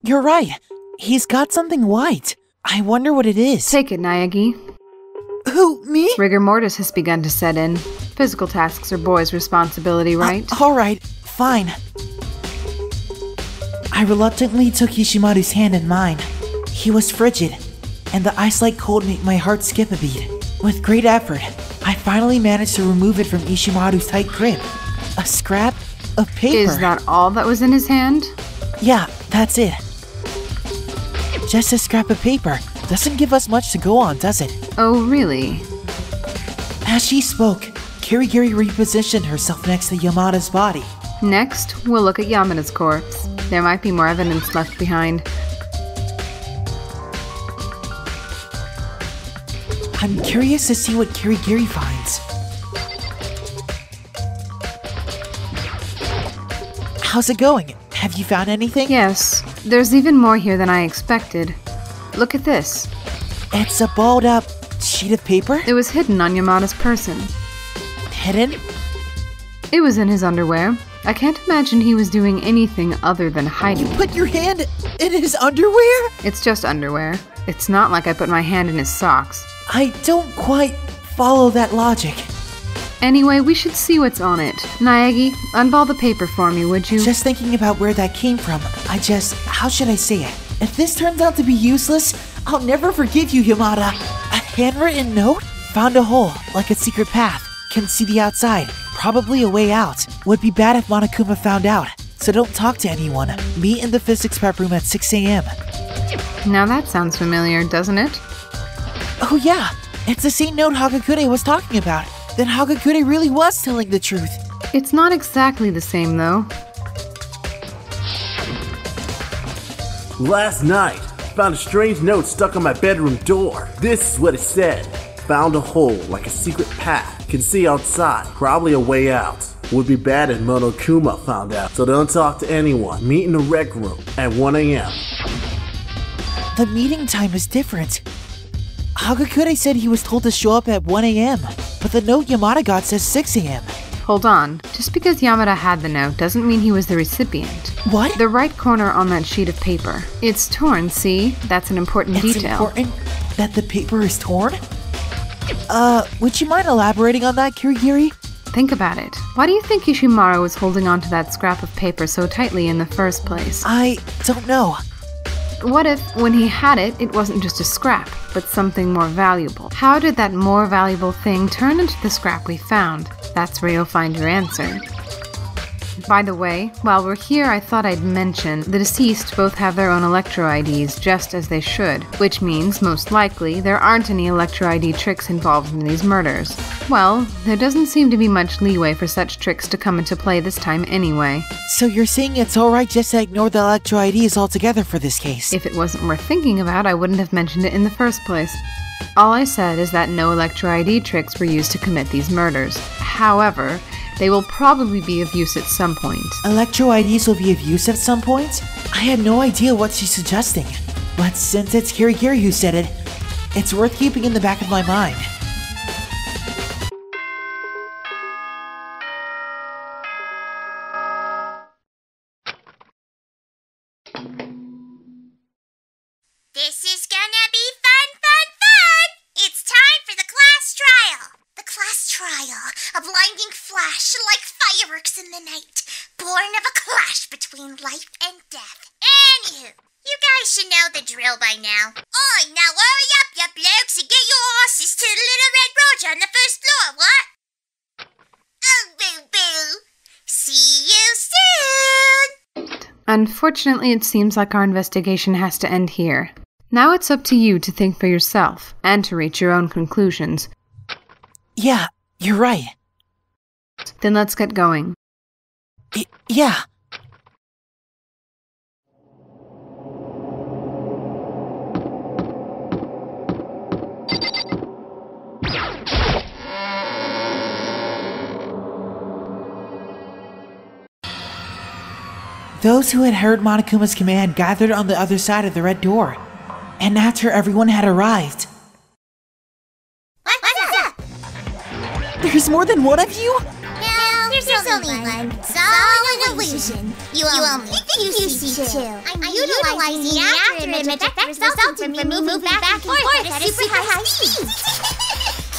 you're right. He's got something white. I wonder what it is. Take it, Naegi. Who, me? Rigor mortis has begun to set in. Physical tasks are boys' responsibility, right? Alright, fine. I reluctantly took Ishimaru's hand in mine. He was frigid, and the ice-like cold made my heart skip a beat. With great effort, I finally managed to remove it from Ishimaru's tight grip. A scrap of paper. Is that all that was in his hand? Yeah, that's it. Just a scrap of paper. Doesn't give us much to go on, does it? Oh, really? As she spoke, Kirigiri repositioned herself next to Yamada's body. Next, we'll look at Yamada's corpse. There might be more evidence left behind. I'm curious to see what Kirigiri finds. How's it going? Have you found anything? Yes, there's even more here than I expected. Look at this. It's a balled up sheet of paper? It was hidden on Yamada's person. Hidden? It was in his underwear. I can't imagine he was doing anything other than hiding. You put your hand in his underwear? It's just underwear. It's not like I put my hand in his socks. I don't quite follow that logic. Anyway, we should see what's on it. Naegi, unball the paper for me, would you? Just thinking about where that came from, how should I say it? If this turns out to be useless, I'll never forgive you, Yamada. A handwritten note? Found a hole, like a secret path. Can see the outside. Probably a way out. Would be bad if Monokuma found out. So don't talk to anyone. Meet in the physics prep room at 6 a.m. Now that sounds familiar, doesn't it? Oh yeah, it's the same note Hagakure was talking about. Then Hagakure really was telling the truth. It's not exactly the same, though. Last night, I found a strange note stuck on my bedroom door. This is what it said. Found a hole like a secret path. Can see outside. Probably a way out. Would be bad if Monokuma found out. So don't talk to anyone. Meet in the rec room at 1 a.m. The meeting time is different. Hagakure said he was told to show up at 1 a.m. But the note Yamada got says 6 a.m. Hold on. Just because Yamada had the note doesn't mean he was the recipient. What? The right corner on that sheet of paper. It's torn, see? That's an important detail. It's important that the paper is torn? Would you mind elaborating on that, Kirigiri? Think about it. Why do you think Ishimaru was holding onto that scrap of paper so tightly in the first place? I don't know. What if, when he had it, it wasn't just a scrap, but something more valuable? How did that more valuable thing turn into the scrap we found? That's where you'll find your answer. By the way, while we're here, I thought I'd mention the deceased both have their own Electro IDs, just as they should, which means, most likely, there aren't any Electro ID tricks involved in these murders. Well, there doesn't seem to be much leeway for such tricks to come into play this time anyway. So you're saying it's alright just to ignore the Electro IDs altogether for this case? If it wasn't worth thinking about, I wouldn't have mentioned it in the first place. All I said is that no Electro ID tricks were used to commit these murders. However, they will probably be of use at some point. Electro IDs will be of use at some point? I had no idea what she's suggesting. But since it's Kirigiri who said it, it's worth keeping in the back of my mind. This is gonna be fun, fun, fun! It's time for the class trial! The class trial, a blinding flash like fireworks in the night, born of a clash between life and death. Anywho, you guys should know the drill by now. Oi, now hurry up, ya blokes, and get your horses to the Little Red Roger on the first floor, what? Oh, boo-boo! See you soon! Unfortunately, it seems like our investigation has to end here. Now it's up to you to think for yourself, and to reach your own conclusions. Yeah, you're right. Then let's get going. Yeah. Those who had heard Monokuma's command gathered on the other side of the red door. And after everyone had arrived... What's up? There's more than one of you? No, there's There's only one. It's all an illusion. You only think you see two. I'm utilizing the after-image effect resulting from me moving back and forth at a super high speed.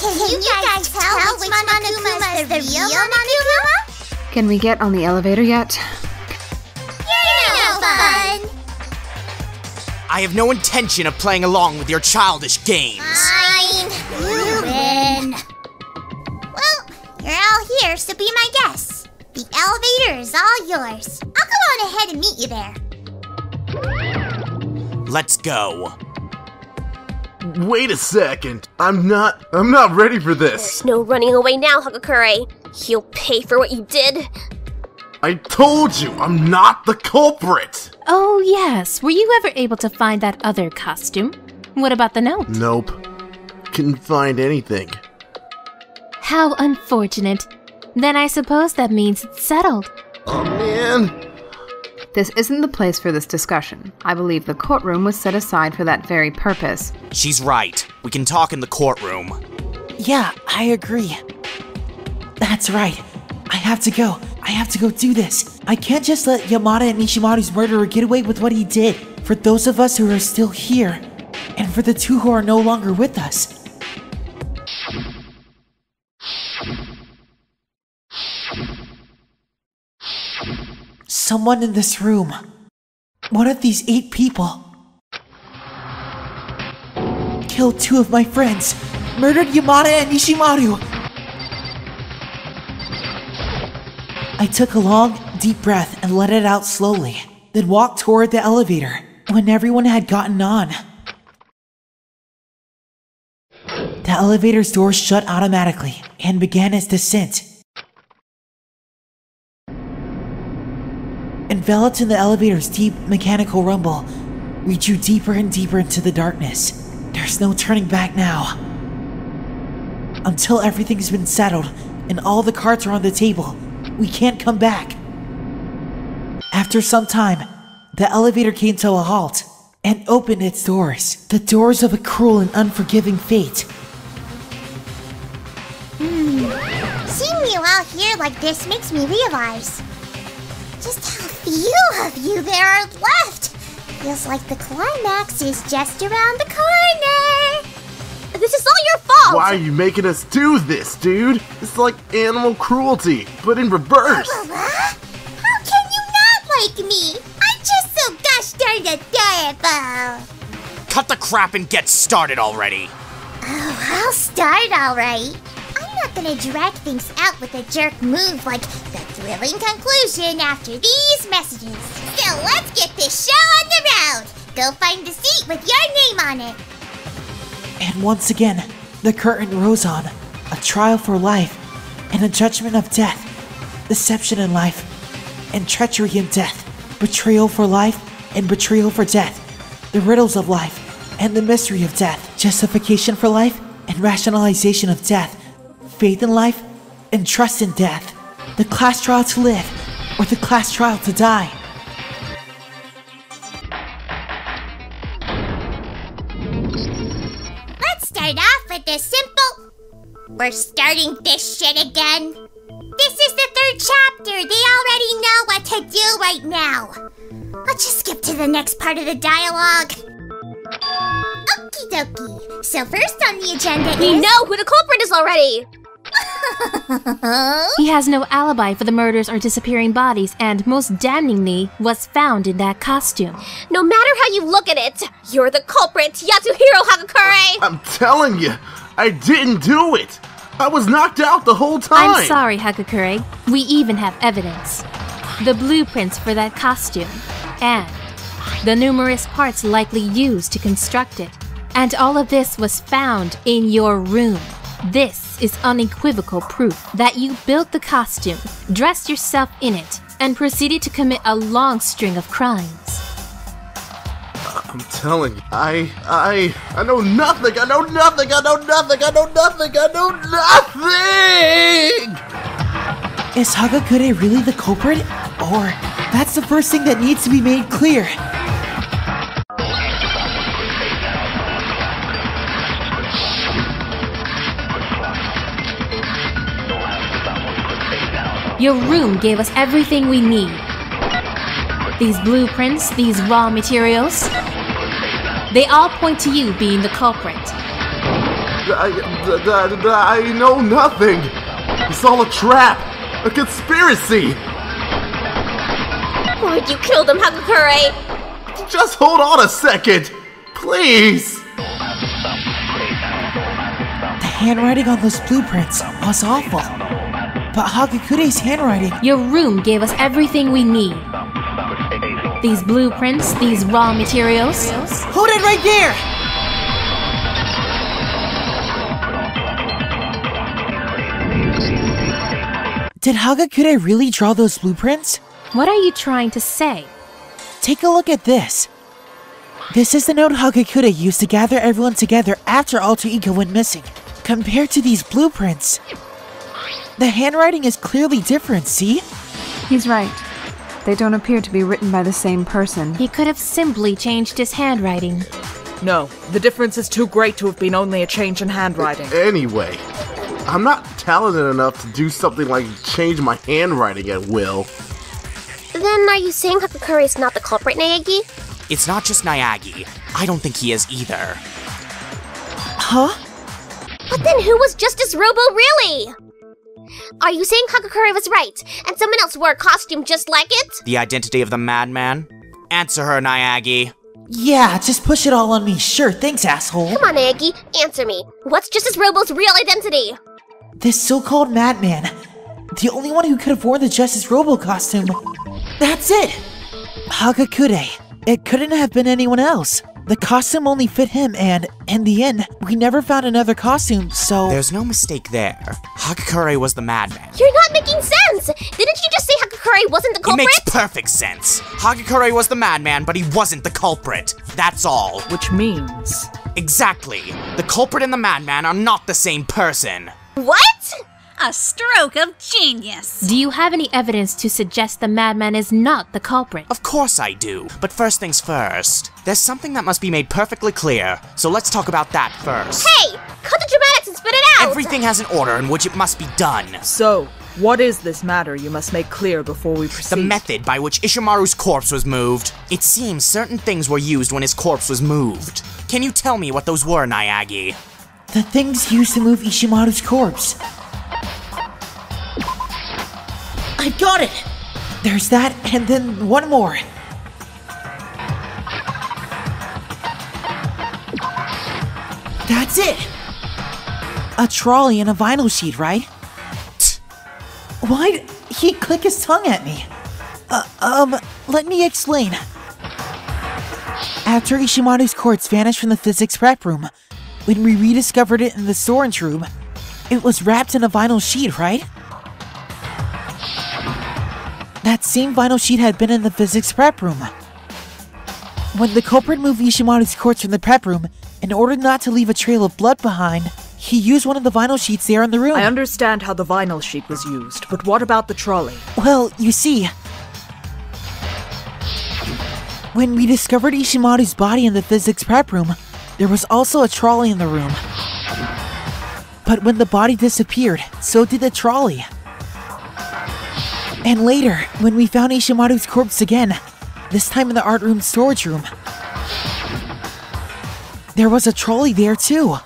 Can you guys tell which Monokuma is the real Monokuma? Can we get on the elevator yet? You're no fun! I have no intention of playing along with your childish games. Fine. You win. Well, you're all here, so be my guest. The elevator is all yours. I'll go on ahead and meet you there. Let's go. Wait a second. I'm not ready for this. No running away now, Hagakure. You'll pay for what you did. I told you, I'm not the culprit. Oh yes, were you ever able to find that other costume? What about the note? Nope. Couldn't find anything. How unfortunate. Then I suppose that means it's settled. Oh man. This isn't the place for this discussion. I believe the courtroom was set aside for that very purpose. She's right. We can talk in the courtroom. Yeah, I agree. That's right. I have to go. I have to go do this. I can't just let Yamada and Ishimaru's murderer get away with what he did. For those of us who are still here, and for the two who are no longer with us. Someone in this room. One of these 8 people. Killed 2 of my friends. Murdered Yamada and Ishimaru. I took a long, deep breath and let it out slowly, then walked toward the elevator when everyone had gotten on. The elevator's doors shut automatically and began its descent. Enveloped in the elevator's deep, mechanical rumble, we drew deeper and deeper into the darkness. There's no turning back now. Until everything's been settled and all the cards are on the table, we can't come back. After some time, the elevator came to a halt and opened its doors. The doors of a cruel and unforgiving fate. Seeing you out here like this makes me realize just how few of you there are left. Feels like the climax is just around the corner. This is all your fault! Why are you making us do this, dude? It's like animal cruelty, but in reverse. How can you not like me? I'm just so gosh darn adorable. Cut the crap and get started already. Oh, I'll start alright. I'm not gonna drag things out with a jerk move like the thrilling conclusion after these messages. So let's get this show on the road. Go find a seat with your name on it. And once again, the curtain rose on. A trial for life, and a judgment of death. Deception in life, and treachery in death. Betrayal for life, and betrayal for death. The riddles of life, and the mystery of death. Justification for life, and rationalization of death. Faith in life, and trust in death. The class trial to live, or the class trial to die. Start off with the simple... We're starting this shit again. This is the 3rd chapter. They already know what to do right now. Let's just skip to the next part of the dialogue. Okie dokie. So first on the agenda is... We know who the culprit is already! He has no alibi for the murders or disappearing bodies, and most damningly, was found in that costume. No matter how you look at it, you're the culprit, Yasuhiro Hagakure! I'm telling you, I didn't do it. I was knocked out the whole time. I'm sorry, Hagakure. We even have evidence. The blueprints for that costume, and the numerous parts likely used to construct it. And all of this was found in your room. This is unequivocal proof that you built the costume, dressed yourself in it, and proceeded to commit a long string of crimes. I'm telling you, I know nothing. I know nothing. I know nothing. I know nothing. I know nothing. Is Hagakure really the culprit? Or that's the first thing that needs to be made clear. Your room gave us everything we need. These blueprints, these raw materials, they all point to you being the culprit. I know nothing. It's all a trap, a conspiracy. Why'd you kill them, Hagakure? Just hold on a second, please. The handwriting on those blueprints was awful. But Hagakure's handwriting... Your room gave us everything we need. These blueprints, these raw materials. Hold it right there! Did Hagakure really draw those blueprints? What are you trying to say? Take a look at this. This is the note Hagakure used to gather everyone together after Alter Ego went missing. Compared to these blueprints, the handwriting is clearly different, see? He's right. They don't appear to be written by the same person. He could have simply changed his handwriting. No, the difference is too great to have been only a change in handwriting. Anyway, I'm not talented enough to do something like change my handwriting at will. Then are you saying Hagakure is not the culprit, Naegi? It's not just Naegi. I don't think he is either. Huh? But then who was Justice Robo really? Are you saying Hagakure was right, and someone else wore a costume just like it? The identity of the madman? Answer her, Naegi. Yeah, just push it all on me. Sure, thanks, asshole. Come on, Naegi, answer me. What's Justice Robo's real identity? This so-called madman. The only one who could have worn the Justice Robo costume. That's it! Hagakure. It couldn't have been anyone else. The costume only fit him, and in the end, we never found another costume, so... There's no mistake there. Hagakure was the madman. You're not making sense! Didn't you just say Hagakure wasn't the It culprit? makes perfect sense. Hagakure was the madman, but he wasn't the culprit. That's all. Which means... Exactly. The culprit and the madman are not the same person. What? A stroke of genius. Do you have any evidence to suggest the madman is not the culprit? Of course I do, but first things first. There's something that must be made perfectly clear, so let's talk about that first. Hey! Cut the dramatics and spit it out! Everything has an order in which it must be done. So, what is this matter you must make clear before we proceed? The method by which Ishimaru's corpse was moved. It seems certain things were used when his corpse was moved. Can you tell me what those were, Naegi? The things used to move Ishimaru's corpse. I got it! There's that, and then one more. That's it! A trolley and a vinyl sheet, right? Why'd he click his tongue at me? Let me explain. After Ishimaru's corpse vanished from the physics prep room, when we rediscovered it in the storage room, it was wrapped in a vinyl sheet, right? That same vinyl sheet had been in the physics prep room. When the culprit moved Ishimaru's corpse from the prep room, in order not to leave a trail of blood behind, he used one of the vinyl sheets there in the room. I understand how the vinyl sheet was used, but what about the trolley? Well, you see, when we discovered Ishimaru's body in the physics prep room, there was also a trolley in the room. But when the body disappeared, so did the trolley. And later, when we found Ishimaru's corpse again, this time in the art room storage room, there was a trolley there too.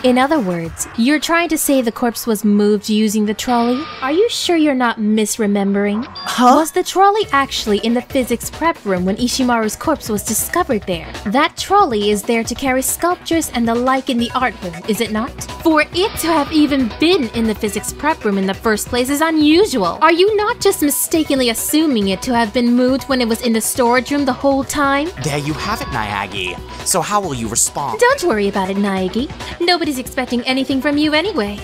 In other words, you're trying to say the corpse was moved using the trolley? Are you sure you're not misremembering? Huh? Was the trolley actually in the physics prep room when Ishimaru's corpse was discovered there? That trolley is there to carry sculptures and the like in the art room, is it not? For it to have even been in the physics prep room in the first place is unusual. Are you not just mistakenly assuming it to have been moved when it was in the storage room the whole time? There you have it, Naegi. So how will you respond? Don't worry about it, Naegi. Nobody's expecting anything from you anyway.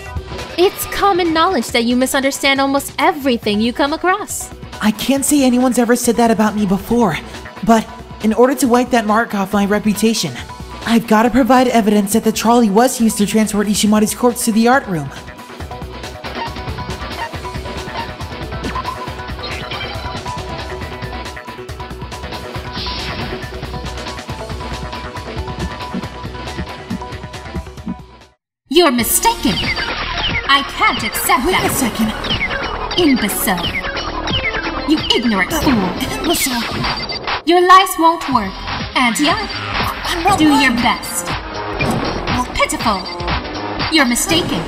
It's common knowledge that you misunderstand almost everything you come across. I can't say anyone's ever said that about me before, but in order to wipe that mark off my reputation, I've got to provide evidence that the trolley was used to transport Ishimaru's corpse to the art room. You're mistaken. I can't accept Wait that. a second. Imbecile. You ignorant fool. Imbecile. Your lies won't work. Antia, I'm not do lying. your best. Pitiful. You're mistaken.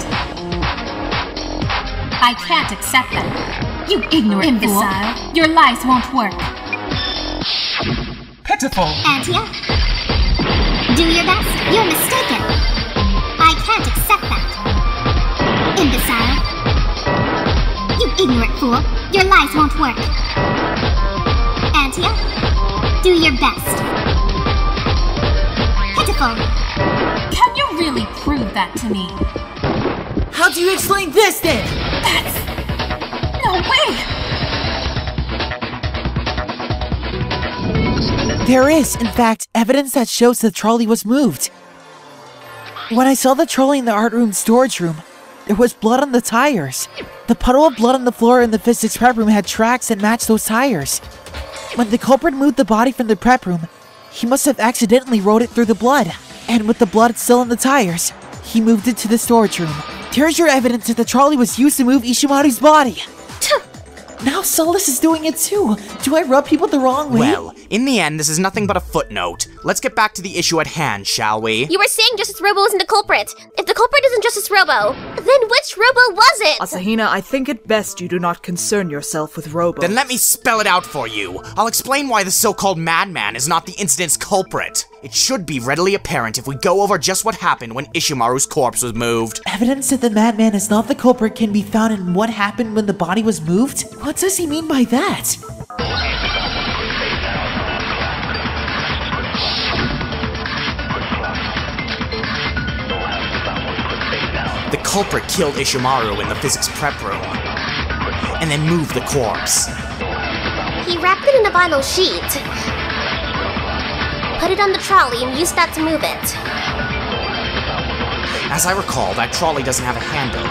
I can't accept that. You ignorant imbecile. Fool. Your lies won't work. Pitiful. Antia, do your best. You're mistaken. I can't accept that. Imbecile. You ignorant fool. Your lies won't work. Antia, do your best. Pitiful. Can you really prove that to me? How do you explain this then? No way! There is, in fact, evidence that shows the trolley was moved. When I saw the trolley in the art room storage room, there was blood on the tires. The puddle of blood on the floor in the physics prep room had tracks that matched those tires. When the culprit moved the body from the prep room, he must have accidentally rode it through the blood. And with the blood still on the tires, he moved it to the storage room. There's your evidence that the trolley was used to move Ishimaru's body. Now Celes is doing it too. Do I rub people the wrong way? Well, in the end, this is nothing but a footnote. Let's get back to the issue at hand, shall we? You were saying Justice Robo isn't the culprit. If the culprit isn't Justice Robo, then which Robo was it? Asahina, I think it best you do not concern yourself with Robo. Then let me spell it out for you. I'll explain why the so-called madman is not the incident's culprit. It should be readily apparent if we go over just what happened when Ishimaru's corpse was moved. Evidence that the madman is not the culprit can be found in what happened when the body was moved? What does he mean by that? The culprit killed Ishimaru in the physics prep room, and then moved the corpse. He wrapped it in a vinyl sheet, put it on the trolley, and used that to move it. As I recall, that trolley doesn't have a handle.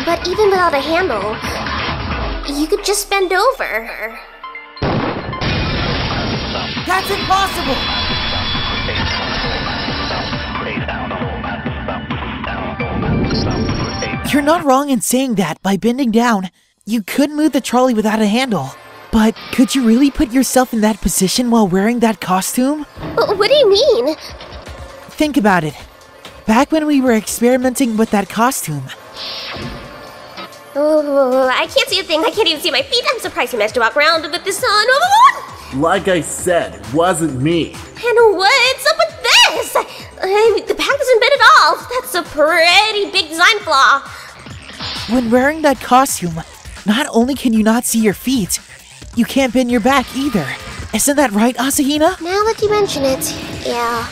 But even without a handle, you could just bend over. That's impossible! You're not wrong in saying that. By bending down, you could move the trolley without a handle. But could you really put yourself in that position while wearing that costume? What do you mean? Think about it. Back when we were experimenting with that costume. Oh, I can't see a thing. I can't even see my feet. I'm surprised you managed to walk around with this on. Like I said, it wasn't me. And what's up with this? The back doesn't bend at all. That's a pretty big design flaw. When wearing that costume, not only can you not see your feet, you can't bend your back either. Isn't that right, Asahina? Now that you mention it, yeah.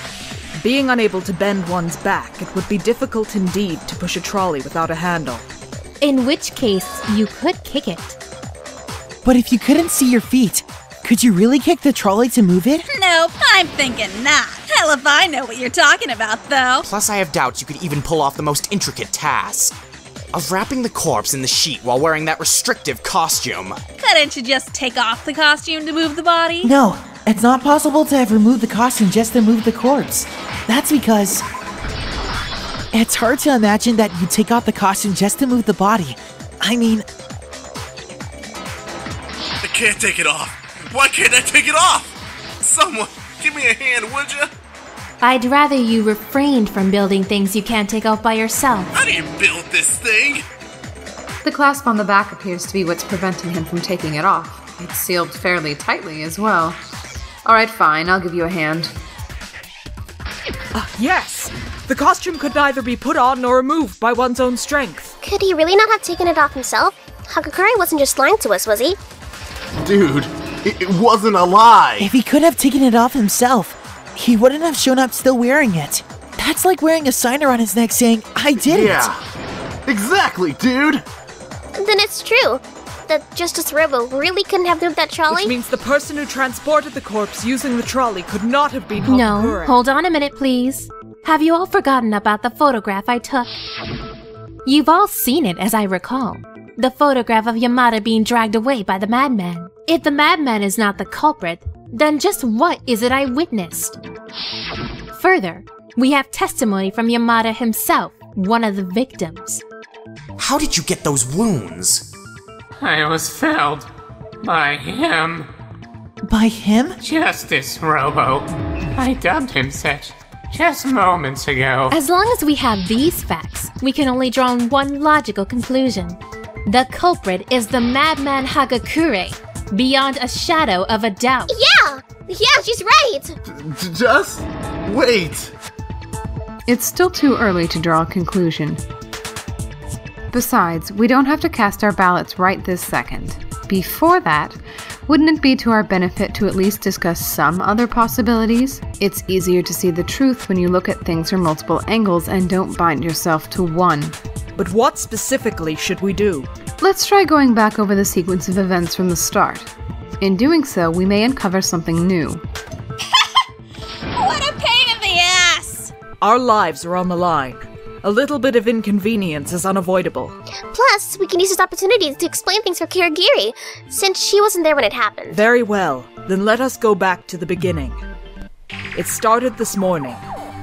Being unable to bend one's back, it would be difficult indeed to push a trolley without a handle. In which case, you could kick it. But if you couldn't see your feet, could you really kick the trolley to move it? Nope, I'm thinking not. Hell if I know what you're talking about, though. Plus, I have doubts you could even pull off the most intricate task of wrapping the corpse in the sheet while wearing that restrictive costume. Couldn't you just take off the costume to move the body? No, it's not possible to have removed the costume just to move the corpse. That's because it's hard to imagine that you take off the costume just to move the body. I mean, I can't take it off. Why can't I take it off? Someone, give me a hand, would you? I'd rather you refrained from building things you can't take off by yourself. I didn't build this thing. The clasp on the back appears to be what's preventing him from taking it off. It's sealed fairly tightly as well. Alright, fine, I'll give you a hand. Yes! The costume could neither be put on nor removed by one's own strength. Could he really not have taken it off himself? Hagakure wasn't just lying to us, was he? Dude, it wasn't a lie. if he could have taken it off himself, he wouldn't have shown up still wearing it. That's like wearing a sign around his neck saying, I did it! Yeah, exactly, dude. Then it's true that Justice Robo really couldn't have moved that trolley? Which means the person who transported the corpse using the trolley could not have been No, Hagakure. hold on a minute, please. Have you all forgotten about the photograph I took? You've all seen it, as I recall. The photograph of Yamada being dragged away by the madman. If the madman is not the culprit, then just what is it I witnessed? Further, we have testimony from Yamada himself, one of the victims. How did you get those wounds? I was felled by him. By him? Justice Robo. I dubbed him such just moments ago. As long as we have these facts, we can only draw one logical conclusion. The culprit is the madman Hagakure, beyond a shadow of a doubt. Yeah, she's right. Just wait. It's still too early to draw a conclusion. Besides, we don't have to cast our ballots right this second. Before that, wouldn't it be to our benefit to at least discuss some other possibilities? It's easier to see the truth when you look at things from multiple angles and don't bind yourself to one. But what specifically should we do? Let's try going back over the sequence of events from the start. In doing so, we may uncover something new. What a pain in the ass! Our lives are on the line. A little bit of inconvenience is unavoidable. Plus, we can use this opportunity to explain things for Kirigiri, since she wasn't there when it happened. Very well. Then let us go back to the beginning. It started this morning.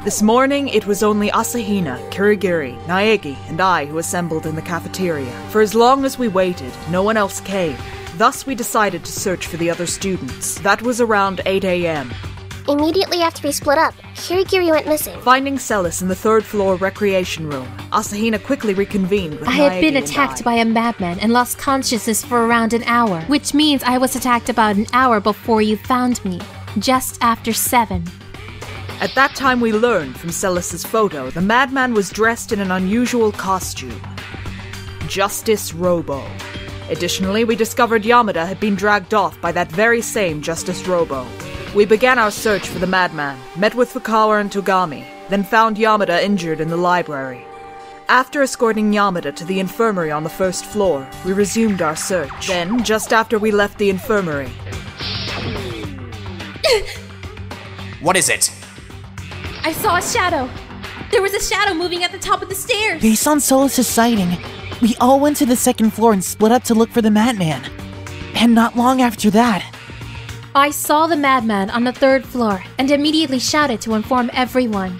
This morning, it was only Asahina, Kirigiri, Naegi, and I who assembled in the cafeteria. For as long as we waited, no one else came. Thus, we decided to search for the other students. That was around 8 a.m. Immediately after we split up, Kirigiri went missing. Finding Celes in the third-floor recreation room, Asahina quickly reconvened with I had been Naegi and attacked by a madman and lost consciousness for around an hour, which means I was attacked about an hour before you found me, just after 7. At that time we learned from Celes' photo, the madman was dressed in an unusual costume. Justice Robo. Additionally, we discovered Yamada had been dragged off by that very same Justice Robo. We began our search for the madman, met with Fukawa and Togami, then found Yamada injured in the library. After escorting Yamada to the infirmary on the first floor, we resumed our search. Then, just after we left the infirmary... What is it? I saw a shadow. There was a shadow moving at the top of the stairs. Based on Celes' sighting, we all went to the second floor and split up to look for the madman. And not long after that... I saw the madman on the 3rd floor and immediately shouted to inform everyone.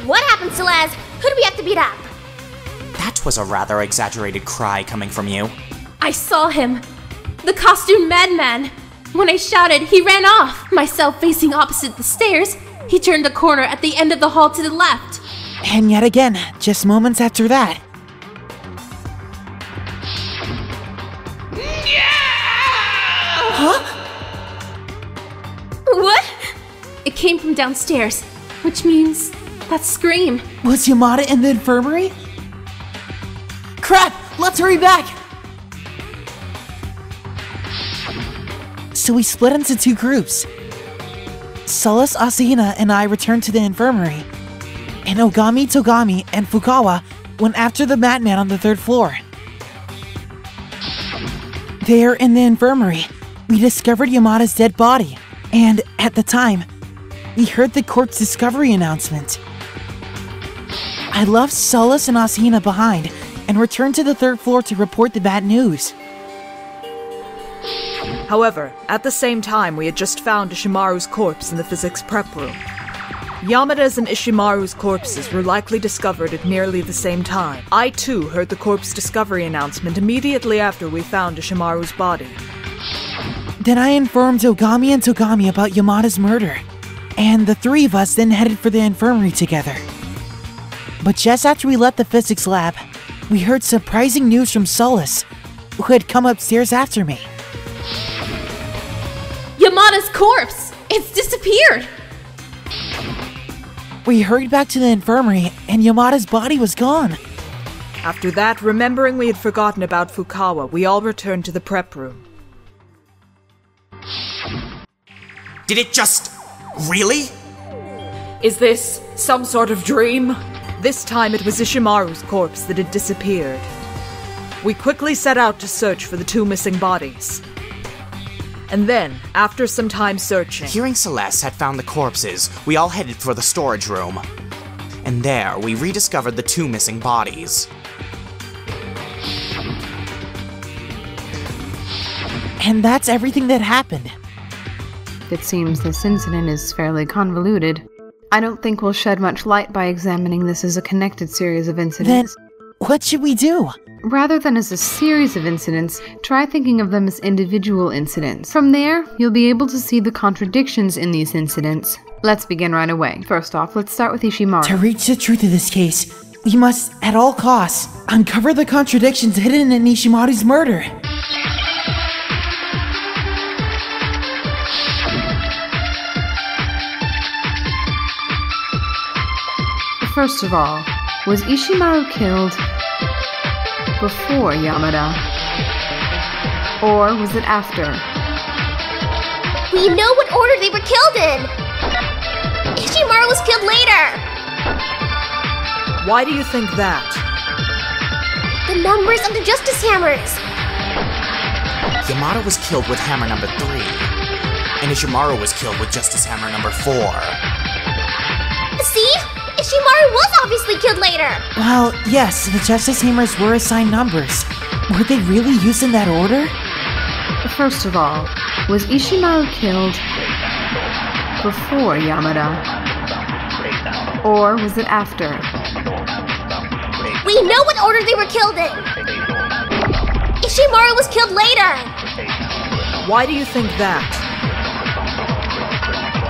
What happened, Celes? Who do we have to beat up? That was a rather exaggerated cry coming from you. I saw him. The costume madman. When I shouted, he ran off. Myself facing opposite the stairs, he turned the corner at the end of the hall to the left. And yet again, just moments after that... Huh? What? It came from downstairs, which means that scream. Was Yamada in the infirmary? Crap! Let's hurry back! So we split into 2 groups. Celes, Asahina, and I returned to the infirmary. And Oogami, Togami, and Fukawa went after the madman on the 3rd floor. There in the infirmary, we discovered Yamada's dead body, and at the time, we heard the corpse discovery announcement. I left Celes and Asahina behind and returned to the 3rd floor to report the bad news. However, at the same time, we had just found Ishimaru's corpse in the physics prep room. Yamada's and Ishimaru's corpses were likely discovered at nearly the same time. I too heard the corpse discovery announcement immediately after we found Ishimaru's body. Then I informed Oogami and Togami about Yamada's murder, and the 3 of us then headed for the infirmary together. But just after we left the physics lab, we heard surprising news from Celes, who had come upstairs after me. Yamada's corpse! It's disappeared! We hurried back to the infirmary, and Yamada's body was gone. After that, remembering we had forgotten about Fukawa, we all returned to the prep room. Did it just... really? Is this some sort of dream? This time it was Ishimaru's corpse that had disappeared. We quickly set out to search for the 2 missing bodies. And then, after some time searching... Hearing Celes had found the corpses, we all headed for the storage room. And there, we rediscovered the 2 missing bodies. And that's everything that happened. It seems this incident is fairly convoluted. I don't think we'll shed much light by examining this as a connected series of incidents. Then, What should we do? Rather than as a series of incidents, try thinking of them as individual incidents. From there, you'll be able to see the contradictions in these incidents. Let's begin right away. First off, let's start with Ishimaru. To reach the truth of this case, we must, at all costs, uncover the contradictions hidden in Ishimaru's murder. First of all, was Ishimaru killed before Yamada? Or was it after? We know what order they were killed in! Ishimaru was killed later! Why do you think that? The numbers of the Justice Hammers! Yamada was killed with hammer number 3, and Ishimaru was killed with Justice Hammer number 4. See? Ishimaru was obviously killed later! Well, yes, the Justice Hammers were assigned numbers. Were they really used in that order? First of all, was Ishimaru killed before Yamada? Or was it after? We know what order they were killed in! Ishimaru was killed later! Why do you think that?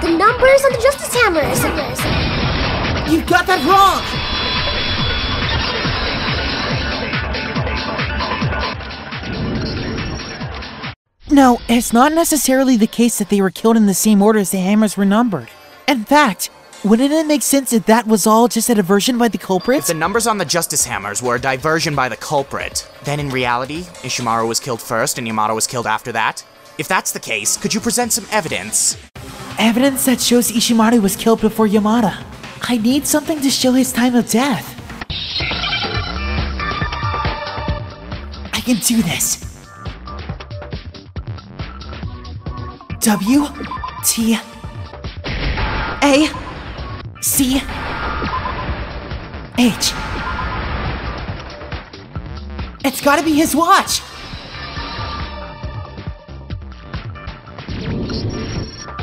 The numbers on the Justice Hammers! You got that wrong! No, it's not necessarily the case that they were killed in the same order as the hammers were numbered. In fact, wouldn't it make sense if that was all just a diversion by the culprit? If the numbers on the Justice Hammers were a diversion by the culprit, then in reality, Ishimaru was killed first and Yamada was killed after that? If that's the case, could you present some evidence? Evidence that shows Ishimaru was killed before Yamada. I need something to show his time of death. I can do this. W T A C H. It's gotta be his watch.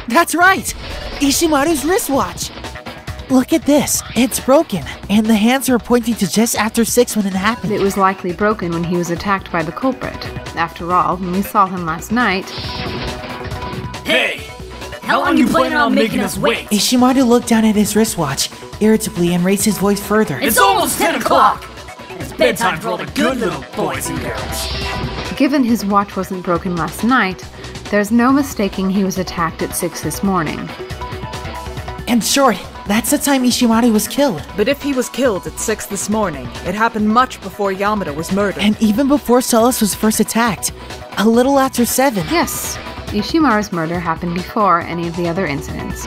That's right! Ishimaru's wristwatch! Look at this, it's broken, and the hands are pointing to just after 6 when it happened. It was likely broken when he was attacked by the culprit. After all, when we saw him last night... Hey! How long you planning on making us wait? Ishimaru looked down at his wristwatch, irritably, and raised his voice further. It's almost 10 o'clock! It's bedtime for all the good little boys and girls. Given his watch wasn't broken last night, there's no mistaking he was attacked at 6 this morning. In short, that's the time Ishimaru was killed. But if he was killed at 6 this morning, it happened much before Yamada was murdered. And even before Celes was first attacked, a little after 7. Yes, Ishimaru's murder happened before any of the other incidents.